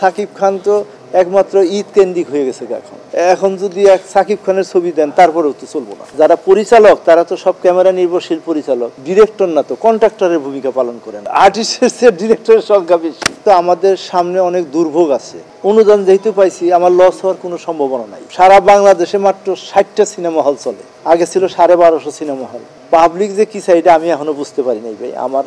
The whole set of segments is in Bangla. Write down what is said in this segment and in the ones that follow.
সাকিব খান তো একমাত্র ঈদ কেন্দ্রিক হয়ে গেছে এখন। এখন যদি এক সাকিব খানের ছবি দেন তারপরেও তো চলবো না। যারা পরিচালক তারা তো সব ক্যামেরা নির্ভরশীল পরিচালক, ডিরেক্টর না, তো কন্ট্রাক্টরের ভূমিকা পালন করেন। আর্টিস্টের চেয়ে ডিরেক্টরের সংখ্যা বেশি। তো আমাদের সামনে অনেক দুর্ভোগ আছে। অনুদান যেহেতু পাইছি, আমার লস হওয়ার কোনো সম্ভাবনা নাই। সারা বাংলাদেশে মাত্র 60টা সিনেমা হল চলে, আগে ছিল 1250 সিনেমা হল। পাবলিক যে কি চাই এটা আমি এখনো বুঝতে পারি নাই ভাই, আমার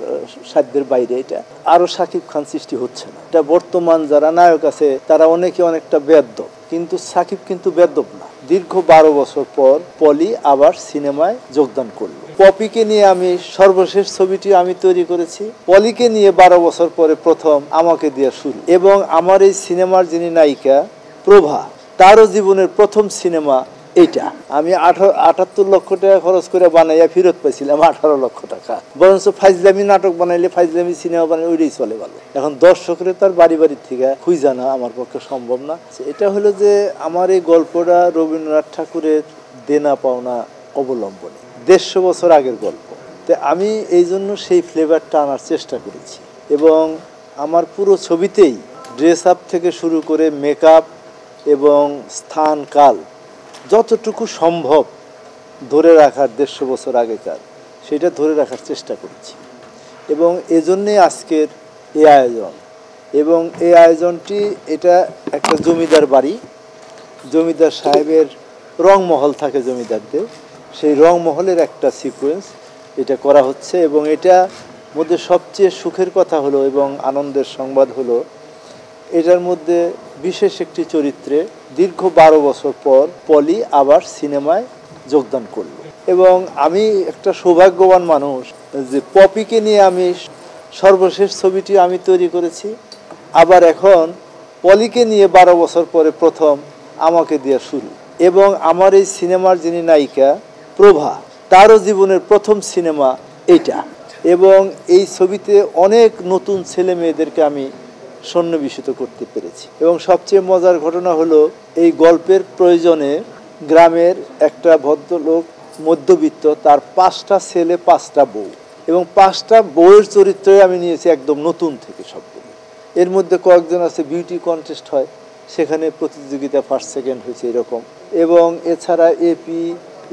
সাধ্যের বাইরে। এটা আরো সাকিব খান সৃষ্টি হচ্ছে না। এটা বর্তমান যারা নায়ক আছে তারা অনেকে অনেকটা বেয়াদব, কিন্তু সাকিব কিন্তু বেয়াদব না। দীর্ঘ 12 বছর পর পলি আবার সিনেমায় যোগদান করলো। পপিকে নিয়ে আমি সর্বশেষ ছবিটি আমি তৈরি করেছি। পলিকে নিয়ে 12 বছর পরে প্রথম আমাকে দিয়ে শুরু। এবং আমার এই সিনেমার যিনি নায়িকা প্রভা, তারও জীবনের প্রথম সিনেমা এইটা। আমি 78 লক্ষ টাকা খরচ করে বানাইয়া ফেরত পাইছিলাম 18 লক্ষ টাকা। বরঞ্চ ফাইজলামি নাটক বানাইলে, ফাইজলামি সিনেমা বানাইলে ওইটাই চলে ভালো। এখন দর্শকের তার বাড়ি বাড়ির থেকে খুঁজা না আমার পক্ষে সম্ভব না। এটা হলো যে আমার এই গল্পটা রবীন্দ্রনাথ ঠাকুরের দেনা পাওনা অবলম্বনে, 150 বছর আগের গল্প। তো আমি এই জন্য সেই ফ্লেভারটা আনার চেষ্টা করেছি। এবং আমার পুরো ছবিতেই ড্রেস আপ থেকে শুরু করে মেকআপ এবং স্থান কাল যতটুকু সম্ভব ধরে রাখার, 150 বছর আগেকার, সেটা ধরে রাখার চেষ্টা করছি। এবং এজন্যে আজকের এই আয়োজন। এবং এই আয়োজনটি, এটা একটা জমিদার বাড়ি, জমিদার সাহেবের রংমহল থাকে জমিদারদের, সেই রংমহলের একটা সিকোয়েন্স এটা করা হচ্ছে। এবং এটা মধ্যে সবচেয়ে সুখের কথা হলো এবং আনন্দের সংবাদ হলো, এটার মধ্যে বিশেষ একটি চরিত্রে দীর্ঘ 12 বছর পর পলি আবার সিনেমায় যোগদান করলো। এবং আমি একটা সৌভাগ্যবান মানুষ যে পপিকে নিয়ে আমি সর্বশেষ ছবিটি আমি তৈরি করেছি। আবার এখন পলিকে নিয়ে 12 বছর পরে প্রথম আমাকে দিয়ে শুরু। এবং আমার এই সিনেমার যিনি নায়িকা প্রভা, তারও জীবনের প্রথম সিনেমা এইটা। এবং এই ছবিতে অনেক নতুন ছেলে মেয়েদেরকে আমি সন্নিবেশিত করতে পেরেছি। এবং সবচেয়ে মজার ঘটনা হলো, এই গল্পের প্রয়োজনে গ্রামের একটা ভদ্রলোক, মধ্যবিত্ত, তার 5টা ছেলে 5টা বউ, এবং 5টা বউয়ের চরিত্রে আমি নিয়েছি একদম নতুন থেকে সবগুলো। এর মধ্যে কয়েকজন আছে বিউটি কন্টেস্ট হয়, সেখানে প্রতিযোগিতা ফার্স্ট সেকেন্ড হয়েছে এরকম। এবং এছাড়া এপি,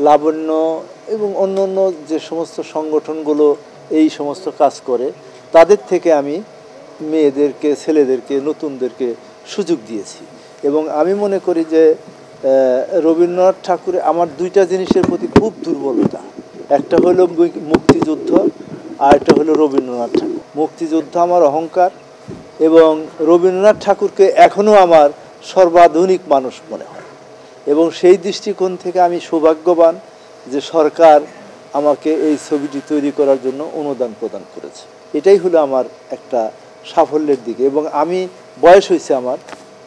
লাবণ্য এবং অন্য অন্য যে সমস্ত সংগঠনগুলো এই সমস্ত কাজ করে, তাদের থেকে আমি মেয়েদেরকে, ছেলেদেরকে, নতুনদেরকে সুযোগ দিয়েছি। এবং আমি মনে করি যে রবীন্দ্রনাথ ঠাকুরের আমার 2টা জিনিসের প্রতি খুব দুর্বলতা। একটা হলো মুক্তিযুদ্ধ, আর একটা হলো রবীন্দ্রনাথ ঠাকুর। মুক্তিযুদ্ধ আমার অহংকার, এবং রবীন্দ্রনাথ ঠাকুরকে এখনও আমার সর্বাধুনিক মানুষ মনে হয়। এবং সেই দৃষ্টিকোণ থেকে আমি সৌভাগ্যবান যে সরকার আমাকে এই ছবিটি তৈরি করার জন্য অনুদান প্রদান করেছে। এটাই হলো আমার একটা সাফল্যের দিকে। এবং আমি বয়স হয়েছে আমার,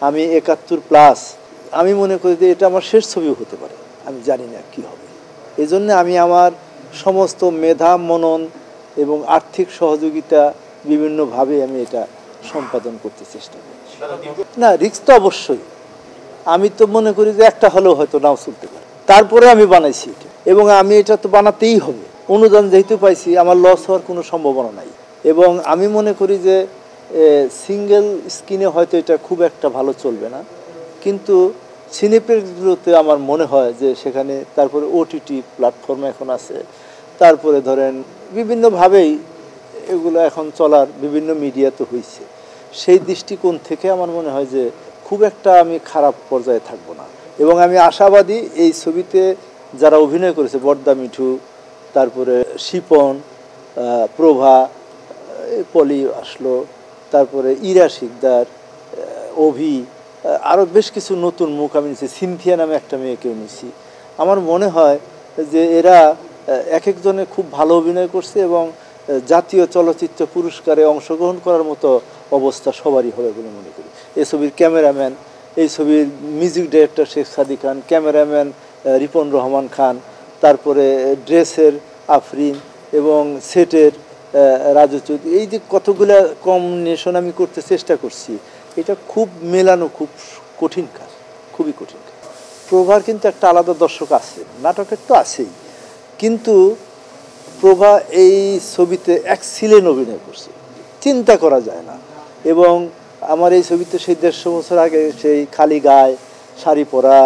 আমি 71+। আমি মনে করি যে এটা আমার শেষ ছবিও হতে পারে, আমি জানি না কি হবে। এজন্য আমি আমার সমস্ত মেধা, মনন এবং আর্থিক সহযোগিতা বিভিন্নভাবে আমি এটা সম্পাদন করতে চেষ্টা করছি। না, রিস্ক তো অবশ্যই। আমি তো মনে করি যে একটা হলেও হয়তো নাও চলতে পারে, তারপরে আমি বানাইছি এটা। এবং আমি এটা তো বানাতেই হবে। অনুদান যেহেতু পাইছি, আমার লস হওয়ার কোনো সম্ভাবনা নাই। এবং আমি মনে করি যে সিঙ্গেল স্ক্রিনে হয়তো এটা খুব একটা ভালো চলবে না, কিন্তু সিনেপ্লেক্সগুলোতে আমার মনে হয় যে সেখানে, তারপরে ওটিটি প্ল্যাটফর্ম এখন আছে, তারপরে ধরেন বিভিন্নভাবেই এগুলো এখন চলার বিভিন্ন মিডিয়াতে হয়েছে। সেই দৃষ্টিকোণ থেকে আমার মনে হয় যে খুব একটা আমি খারাপ পর্যায়ে থাকবো না। এবং আমি আশাবাদী এই ছবিতে যারা অভিনয় করেছে, বর্দা মিঠু, তারপরে শিপন, প্রভা, পলি আসলো, তারপরে ইরা শিকদার, অভি, আরও বেশ কিছু নতুন মুখ আমি নিয়েছি। সিনথিয়া নামে একটা মেয়েকেও নিয়েছি। আমার মনে হয় যে এরা এক একজনে খুব ভালো অভিনয় করছে, এবং জাতীয় চলচ্চিত্র পুরস্কারে অংশগ্রহণ করার মতো অবস্থা সবারই হবে বলে মনে করি। এই ছবির ক্যামেরাম্যান, এই ছবির মিউজিক ডাইরেক্টর শেখ সাদি খান, ক্যামেরাম্যান রিপন রহমান খান, তারপরে ড্রেসের আফরিন এবং সেটের রাজু চৌধুরী, এই যে কতগুলা কম্বিনেশন আমি করতে চেষ্টা করছি, এটা খুব মেলানো খুব কঠিন কাজ, খুবই কঠিন কাজ। প্রভার কিন্তু একটা আলাদা দর্শক আছে, নাটকের তো আছেই, কিন্তু প্রভা এই ছবিতে এক্সিলেন্ট অভিনয় করছে, চিন্তা করা যায় না। এবং আমার এই ছবিতে সেই 150 বছর আগে সেই খালি গায়ে শাড়ি পরা,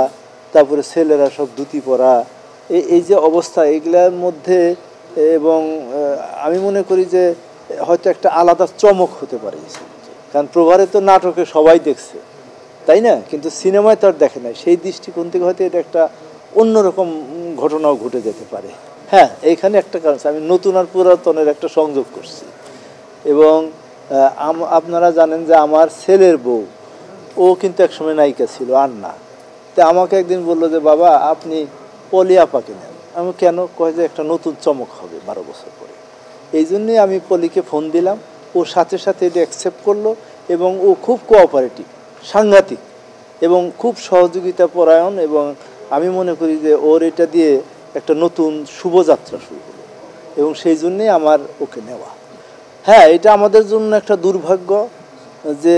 তারপরে ছেলেরা সব ধুতি পরা, এই যে অবস্থা এগুলোর মধ্যে, এবং আমি মনে করি যে হয়তো একটা আলাদা চমক হতে পারে। কারণ প্রভারে তো নাটকে সবাই দেখছে, তাই না? কিন্তু সিনেমায় তো আর দেখে নাই। সেই দৃষ্টিকোণ থেকে হয়তো এটা একটা অন্যরকম ঘটনাও ঘটে যেতে পারে। হ্যাঁ, এইখানে একটা কারণ আমি নতুন আর পুরাতনের একটা সংযোগ করছি। এবং আপনারা জানেন যে আমার ছেলের বউ, ও কিন্তু একসময় নায়িকা ছিল, আর না। তো আমাকে একদিন বললো যে বাবা আপনি পলি আপাকে নেন। আমি কেন? কয় যে একটা নতুন চমক হবে 12 বছর পরে। এই জন্যই আমি পলিকে ফোন দিলাম, ও সাথে সাথে এটা অ্যাকসেপ্ট করলো, এবং ও খুব কোঅপারেটিভ, সাংঘাতিক, এবং খুব সহযোগিতা পরায়ণ। এবং আমি মনে করি যে ওর এটা দিয়ে একটা নতুন শুভযাত্রা শুরু হলো, এবং সেই জন্যেই আমার ওকে নেওয়া। হ্যাঁ, এটা আমাদের জন্য একটা দুর্ভাগ্য যে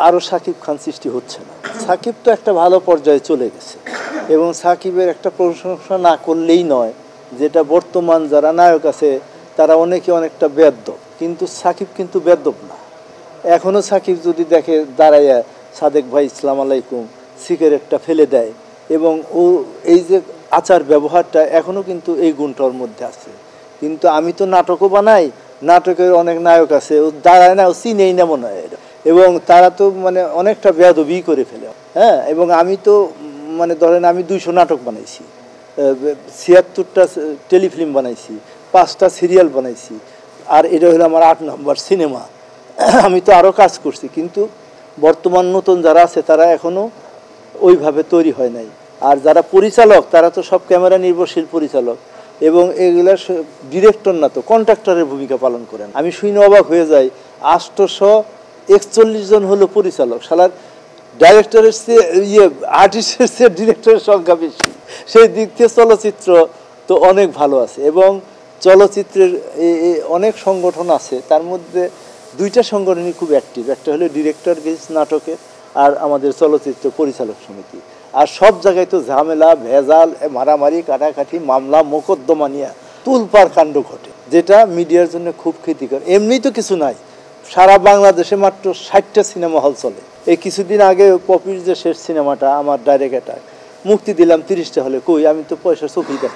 আরও সাকিব খান সৃষ্টি হচ্ছে না। সাকিব তো একটা ভালো পর্যায়ে চলে গেছে, এবং সাকিবের একটা প্রশংসা না করলেই নয়, যেটা বর্তমান যারা নায়ক আছে তারা অনেকে অনেকটা বেয়াদ্দপ, কিন্তু সাকিব কিন্তু বেয়াদ্দপ না। এখনও সাকিব যদি দেখে দাঁড়াইয়া সাদেক ভাই ইসলাম আলাইকুম সিগারেটটা ফেলে দেয়, এবং ও এই যে আচার ব্যবহারটা এখনও কিন্তু এই গুণটার মধ্যে আছে। কিন্তু আমি তো নাটকও বানাই, নাটকের অনেক নায়ক আছে ও দাঁড়ায় না, ও চিনেই না মনে হয়, এবং তারা তো মানে অনেকটা বেয়াদবি করে ফেলে। হ্যাঁ, এবং আমি তো মানে ধরেন আমি 200 নাটক বানাইছি, 76টা টেলিফিল্ম বানাইছি, 5টা সিরিয়াল বানাইছি, আর এটা হলো আমার 8 নম্বর সিনেমা। আমি তো আরও কাজ করছি, কিন্তু বর্তমান নতুন যারা আছে তারা এখনও ওইভাবে তৈরি হয় নাই। আর যারা পরিচালক তারা তো সব ক্যামেরা নির্ভরশীল পরিচালক, এবং এগুলা ডিরেক্টর না তো কন্ট্রাক্টরের ভূমিকা পালন করেন। আমি শুনে অবাক হয়ে যাই, 841 জন হলো পরিচালক। শালার ডাইরেক্টরের চেয়ে আর্টিস্টের চেয়ে ডিরেক্টরের সংখ্যা বেশি। সেই দিক থেকে চলচ্চিত্র তো অনেক ভালো আছে, এবং চলচ্চিত্রের অনেক সংগঠন আছে, তার মধ্যে 2টা সংগঠনই খুব অ্যাক্টিভ। একটা হলো ডিরেক্টর গিলস নাটকের, আর আমাদের চলচ্চিত্র পরিচালক সমিতি। আর সব জায়গায় তো ঝামেলা, ভেজাল, মারামারি, কাটাকাটি, মামলা, মোকদ্দমা নিয়ে তুলপার কাণ্ড ঘটে, যেটা মিডিয়ার জন্য খুব ক্ষতিকর। এমনি তো কিছু নাই, সারা বাংলাদেশে মাত্র 60টা সিনেমা হল চলে। এই কিছুদিন আগে পপির যে শেষ সিনেমাটা আমার ডাইরেক্ট অ্যাটাক মুক্তি দিলাম 30টা হলে, কই আমি তো পয়সা ছবি দেখ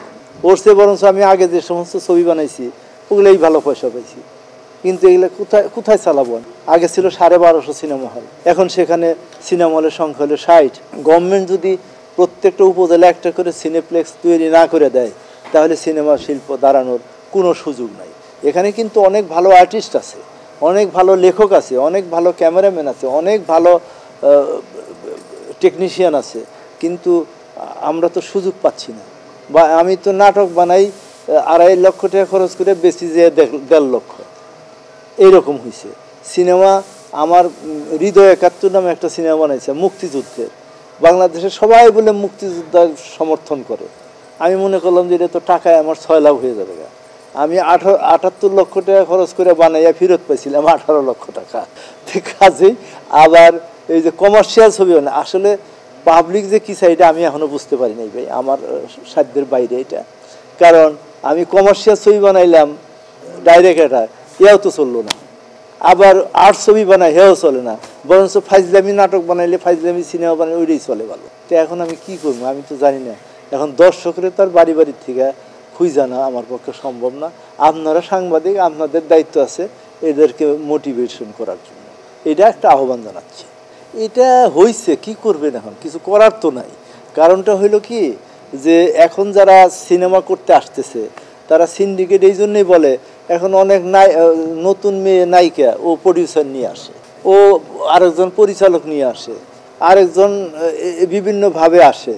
ওর চেয়ে বরঞ্চ আমি আগে যে সমস্ত ছবি বানাইছি ওগুলোই ভালো পয়সা পাইছি। কিন্তু এগুলো কোথায় চালাবো? আগে ছিল 1250 সিনেমা হল, এখন সেখানে সিনেমা হলের সংখ্যা হলো 60। গভর্নমেন্ট যদি প্রত্যেকটা উপজেলা একটা করে সিনেপ্লেক্স তৈরি না করে দেয়, তাহলে সিনেমা শিল্প দাঁড়ানোর কোনো সুযোগ নাই। এখানে কিন্তু অনেক ভালো আর্টিস্ট আছে, অনেক ভালো লেখক আছে, অনেক ভালো ক্যামেরাম্যান আছে, অনেক ভালো টেকনিশিয়ান আছে, কিন্তু আমরা তো সুযোগ পাচ্ছি না। বা আমি তো নাটক বানাই 2.5 লক্ষ টাকা খরচ করে, বেশি যে 1.5 লক্ষ, এইরকম হয়েছে। সিনেমা আমার হৃদয় 71 নামে একটা সিনেমা বানাইছে মুক্তিযুদ্ধের, বাংলাদেশের সবাই বলে মুক্তিযোদ্ধার সমর্থন করে। আমি মনে করলাম যে এটা তো টাকায় আমার 6 লাখ হয়ে যাবে। আমি 78 লক্ষ টাকা খরচ করে বানাইয়া ফেরত পাইছিলাম 18 লক্ষ টাকা। কাজেই আবার এই যে কমার্শিয়াল ছবি, আসলে পাবলিক যে কী চাই এটা আমি এখনও বুঝতে পারি নাই ভাই, আমার সাধ্যের বাইরে এটা। কারণ আমি কমার্শিয়াল ছবি বানাইলাম ডাইরেক্ট অ্যাটাক, এও তো চললো না। আবার আর্ট ছবি বানাই, হেও চলে না। বরঞ্চ ফাইজলামি নাটক বানাইলে, ফাইজলামি সিনেমা বানাইলে ওইটাই চলে ভালো। তো এখন আমি কি করবো আমি তো জানি না। এখন দর্শকের তার বাড়ির থেকে খুঁজে না আমার পক্ষে সম্ভব না। আপনারা সাংবাদিক, আপনাদের দায়িত্ব আছে এদেরকে মোটিভেশন করার জন্য, এটা একটা আহ্বান জানাচ্ছি। এটা হয়েছে, কি করবেন এখন? কিছু করার তো নাই। কারণটা হইল কি, যে এখন যারা সিনেমা করতে আসতেছে তারা সিন্ডিকেট এই জন্যই বলে, এখন অনেক নতুন মেয়ে নায়িকা ও প্রডিউসার নিয়ে আসে, ও আরেকজন পরিচালক নিয়ে আসে, আরেকজন বিভিন্নভাবে আসে।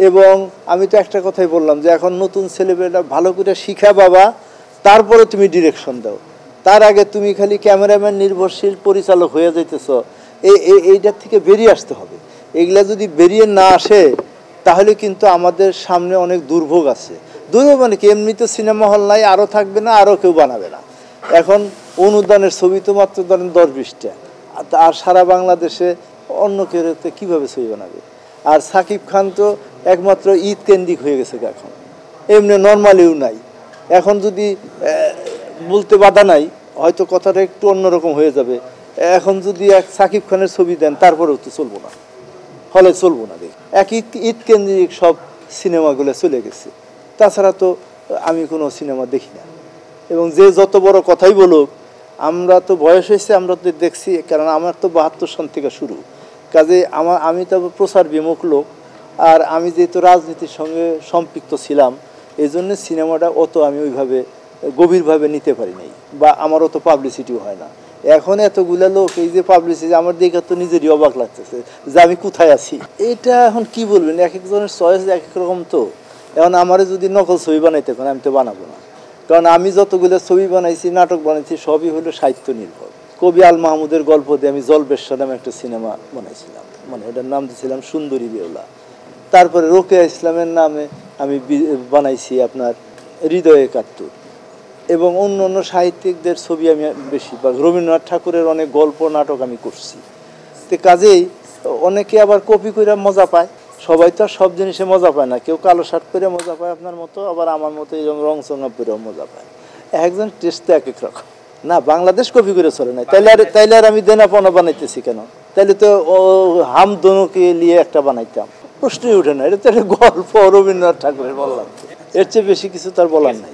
এবং আমি তো একটা কথাই বললাম যে এখন নতুন ছেলেমেয়েরা ভালো করে শিখা বাবা, তারপরে তুমি ডিরেকশন দাও। তার আগে তুমি খালি ক্যামেরাম্যান নির্ভরশীল পরিচালক হয়ে যাইতেছ, এইটার থেকে বেরিয়ে আসতে হবে। এগুলা যদি বেরিয়ে না আসে তাহলে কিন্তু আমাদের সামনে অনেক দুর্ভোগ আছে। দুর্ভোগ মানে কি, এমনি তো সিনেমা হল নাই, আরও থাকবে না, আরও কেউ বানাবে না। এখন অনুদানের ছবি তো মাত্র ধরেন 10-20টা, আর সারা বাংলাদেশে অন্য কেউ কীভাবে ছবি বানাবে? আর সাকিব খান তো একমাত্র ঈদ কেন্দ্রিক হয়ে গেছে এখন, এমনি নর্মালিও নাই। এখন যদি বলতে বাধা নাই, হয়তো কথাটা একটু অন্যরকম হয়ে যাবে, এখন যদি এক সাকিব খানের ছবি দেন তারপরেও তো চলবো না, হলে চলবো না। দেখি এক ঈদ কেন্দ্রিক সব সিনেমাগুলো চলে গেছে, তাছাড়া তো আমি কোনো সিনেমা দেখি না। এবং যে যত বড় কথাই বলুক, আমরা তো বয়স হয়েছে, আমরা তো দেখছি, কারণ আমার তো 72 সন থেকে শুরু, কাজে আমি তো প্রচার বিমুখ লোক, আর আমি যেহেতু রাজনীতির সঙ্গে সম্পৃক্ত ছিলাম, এই জন্য সিনেমাটা অত আমি ওইভাবে গভীরভাবে নিতে পারি নাই, বা আমার অত পাবলিসিটিও হয় না। এখন এতগুলা লোক, এই যে পাবলিসিটি, আমার দেখে তো নিজেরই অবাক লাগতেছে যে আমি কোথায় আছি। এটা এখন কি বলবেন, এক একজনের চয়েস এক এক রকম। তো এখন আমারে যদি নকল ছবি বানাইতে পারেন, আমি তো বানাবো না, কারণ আমি যতগুলো ছবি বানাইছি, নাটক বানাইছি, সবই হলো সাহিত্য নির্ভর। কবি আল মাহমুদের গল্প দিয়ে আমি জলবেশ্বর নামে একটা সিনেমা বানাইছিলাম, মানে ওটার নাম দিয়েছিলাম সুন্দরী বেওলা। তারপরে রোকেয়া ইসলামের নামে আমি বানাইছি আপনার হৃদয় একাত্তর, এবং অন্য অন্য সাহিত্যিকদের ছবি আমি বেশি, বা রবীন্দ্রনাথ ঠাকুরের অনেক গল্প নাটক আমি করছি। তো কাজেই অনেকে আবার কপি করে মজা পায়, সবাই তো আর সব জিনিসে মজা পায় না। কেউ কালো শার্ট পরে মজা পায় আপনার মতো, আবার আমার মতো এরকম রং চঙা পরেও মজা পায়। একজন টেস্ট তো এক এক রকম না। বাংলাদেশ কপি করে চলে নাই, তাইলে আর আমি দেনাপনা বানাইতেছি কেন? তাইলে তো হাম দোনোকে নিয়ে একটা বানাইতাম, প্রশ্নই উঠে না। এটা তো একটা গল্প, রবীন্দ্রনাথ ঠাকুরের বললাম, এর চেয়ে বেশি কিছু তার বলার নাই।